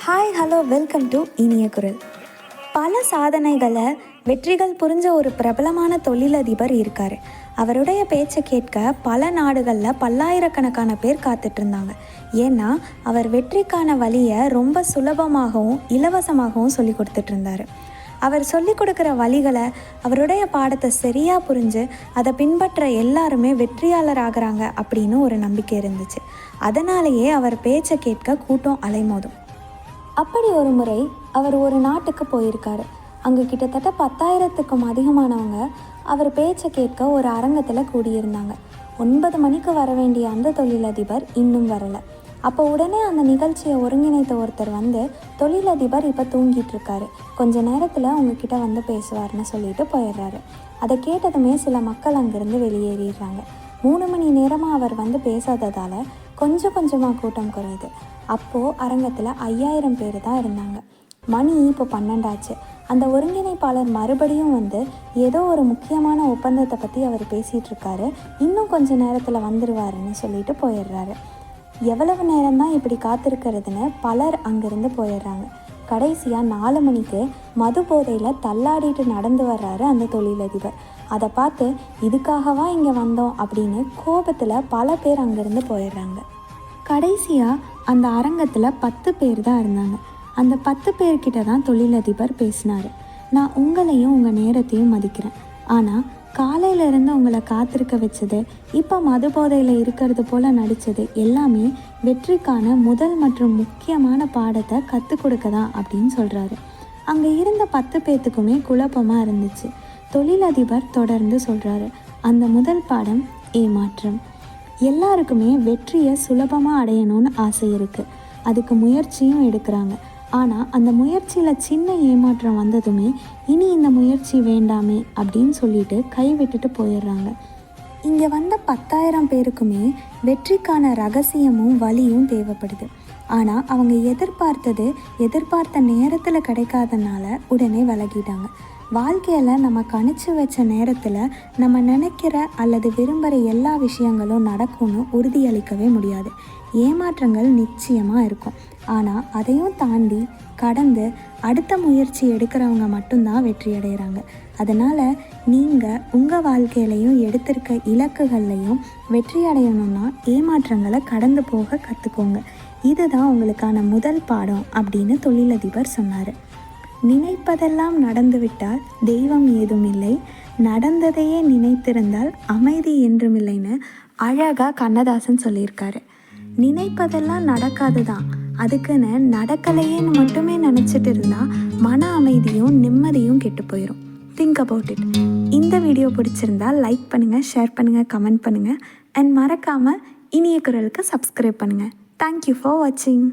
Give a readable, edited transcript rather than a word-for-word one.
Hi hello welcome to இனிய குரல். பல சாதனைகளை வெற்றிகள் புரிஞ்ச ஒரு பிரபலமான தொழிலதிபர் இருக்கார். அவருடைய பேச்சை கேட்க பல நாடுகளில் பல்லாயிரக்கணக்கான பேர் காத்துட்டு இருந்தாங்க. ஏன்னா அவர் வெற்றிக்கான வழியை ரொம்ப சுலபமாகவும் இலவசமாகவும் சொல்லி கொடுத்துட்டு இருந்தார். அவர் சொல்லி கொடுக்குற வழிகளை, அவருடைய பாடத்தை சரியாக புரிஞ்சு அதை பின்பற்ற எல்லாருமே வெற்றியாளர் ஆகிறாங்க அப்படின்னு ஒரு நம்பிக்கை இருந்துச்சு. அதனாலேயே அவர் பேச்சை கேட்க கூட்டம் அலைமோதும். அப்படி ஒரு முறை அவர் ஒரு நாட்டுக்கு போயிருக்காரு. அங்கே கிட்டத்தட்ட 10,000க்கும் அதிகமானவங்க அவர் பேச்சை கேட்க ஒரு அரங்கத்தில் கூடியிருந்தாங்க. 9 மணிக்கு வர வேண்டிய அந்த தொழிலதிபர் இன்னும் வரலை. அப்போ உடனே அந்த நிகழ்ச்சியை ஒருங்கிணைத்த ஒருத்தர் வந்து, தொழிலதிபர் இப்போ தூங்கிட்டு இருக்காரு, கொஞ்ச நேரத்தில் உங்ககிட்ட வந்து பேசுவார்னு சொல்லிட்டு போயிடுறாரு. அதை கேட்டதுமே சில மக்கள் அங்கேருந்து வெளியேறிடுறாங்க. 3 மணி நேரமாக அவர் வந்து பேசாததால் கொஞ்சம் கொஞ்சமாக கூட்டம் குறையுது. அப்போது அரங்கத்தில் 5,000 பேர் தான் இருந்தாங்க. மணி இப்போ 12 ஆச்சு. அந்த ஒருங்கிணைப்பாளர் மறுபடியும் வந்து ஏதோ ஒரு முக்கியமான ஒப்பந்தத்தை பற்றி அவர் பேசிகிட்டு இருக்காரு, இன்னும் கொஞ்சம் நேரத்தில் வந்துடுவாருன்னு சொல்லிட்டு போயிடுறாரு. எவ்வளவு நேரம்தான் இப்படி காத்திருக்கிறதுன்னு பலர் அங்கேருந்து போயிடுறாங்க. கடைசியாக 4 மணிக்கு மது போதையில் தள்ளாடிட்டு நடந்து வர்றாரு அந்த தொழிலதிபர். அதை பார்த்து இதுக்காகவா இங்கே வந்தோம் அப்படின்னு கோபத்தில் பல பேர் அங்கேருந்து போயிடுறாங்க. கடைசியாக அந்த அரங்கத்தில் 10 பேர் தான் இருந்தாங்க. அந்த 10 பேர்கிட்ட தான் தொழிலதிபர் பேசினார். நான் உங்களையும் உங்கள் நேரத்தையும் மதிக்கிறேன், ஆனால் காலையிலேருந்து உங்களை காத்திருக்க வச்சது, இப்போ மது போதையில் இருக்கிறது போல் நடித்தது எல்லாமே வெற்றிக்கான முதல் மற்றும் முக்கியமான பாடத்தை கற்றுக் கொடுக்க தான் அப்படின்னு சொல்கிறாரு. அங்கே இருந்த 10 பேர்த்துக்குமே குழப்பமாக இருந்துச்சு. தொழிலதிபர் தொடர்ந்து சொல்கிறாரு, அந்த முதல் பாடம் ஏமாற்றம். எல்லாருக்குமே வெற்றியை சுலபமாக அடையணும்னு ஆசை இருக்குது, அதுக்கு முயற்சியும் எடுக்கிறாங்க. ஆனால் அந்த முயற்சியில் சின்ன ஏமாற்றம் வந்ததுமே இனி இந்த முயற்சி வேண்டாமே அப்படின்னு சொல்லிட்டு கைவிட்டுட்டு போயிடுறாங்க. இங்கே வந்த 10,000 பேருக்குமே வெற்றிக்கான ரகசியமும் வழியும் தேவைப்படுது. ஆனால் அவங்க எதிர்பார்த்த நேரத்தில் கிடைக்காதனால உடனே விலகிட்டாங்க. வாழ்க்கையில் நம்ம கணிச்சு வச்ச நேரத்தில் நம்ம நினைக்கிற அல்லது விரும்புகிற எல்லா விஷயங்களும் நடக்கும்னு உறுதியளிக்கவே முடியாது. ஏமாற்றங்கள் நிச்சயமாக இருக்கும், ஆனால் அதையும் தாண்டி கடந்து அடுத்த முயற்சி எடுக்கிறவங்க மட்டும்தான் வெற்றி அடைகிறாங்க. அதனால் நீங்கள் உங்கள் வாழ்க்கையிலையும் எடுத்திருக்க இலக்குகள்லையும் வெற்றி அடையணும்னா ஏமாற்றங்களை கடந்து போக கற்றுக்கோங்க. இதுதான் உங்களுக்கான முதல் பாடம் அப்படின்னு தொழிலதிபர் சொன்னார். நினைப்பதெல்லாம் நடந்துவிட்டால் தெய்வம் ஏதும் இல்லை, நடந்ததையே நினைத்திருந்தால் அமைதி என்றும் இல்லைன்னு அழகாக கண்ணதாசன் சொல்லியிருக்காரு. நினைப்பதெல்லாம் நடக்காது தான், அதுக்குன்னு நடக்கலையேன்னு மட்டுமே நினச்சிட்டு இருந்தால் மன அமைதியும் நிம்மதியும் கெட்டு போயிடும். Think about it. இந்த வீடியோ பிடிச்சிருந்தா லைக் பண்ணுங்கள், ஷேர் பண்ணுங்கள், கமெண்ட் பண்ணுங்கள், அண்ட் மறக்காமல் இனிய குரலுக்கு சப்ஸ்கிரைப் பண்ணுங்கள். தேங்க்யூ ஃபார் வாட்சிங்.